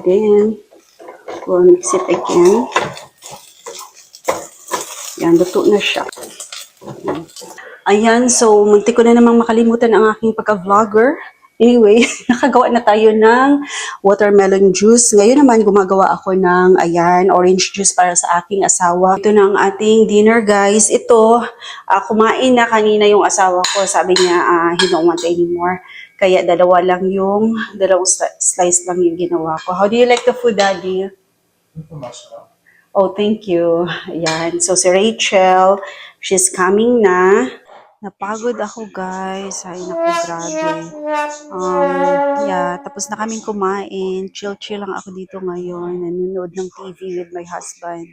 then we'll mix it again. Yan, luto na siya. Ayan, so muntik ko na namang makalimutan ang aking pagka-vlogger. Anyway, nakagawa na tayo ng watermelon juice. Ngayon naman gumagawa ako ng, ayan, orange juice para sa aking asawa. Ito na ang ating dinner, guys. Ito, kumain na kanina yung asawa ko. Sabi niya, he don't want anymore. Kaya dalawang slice lang yung ginawa ko. How do you like the food, Daddy? Oh, thank you. Ayan. So, si Rachel, she's coming na. Napagod ako, guys. Ay, naku, grabe. Yeah, tapos na kaming kumain. Chill-chill lang ako dito ngayon. Nanonood ng TV with my husband.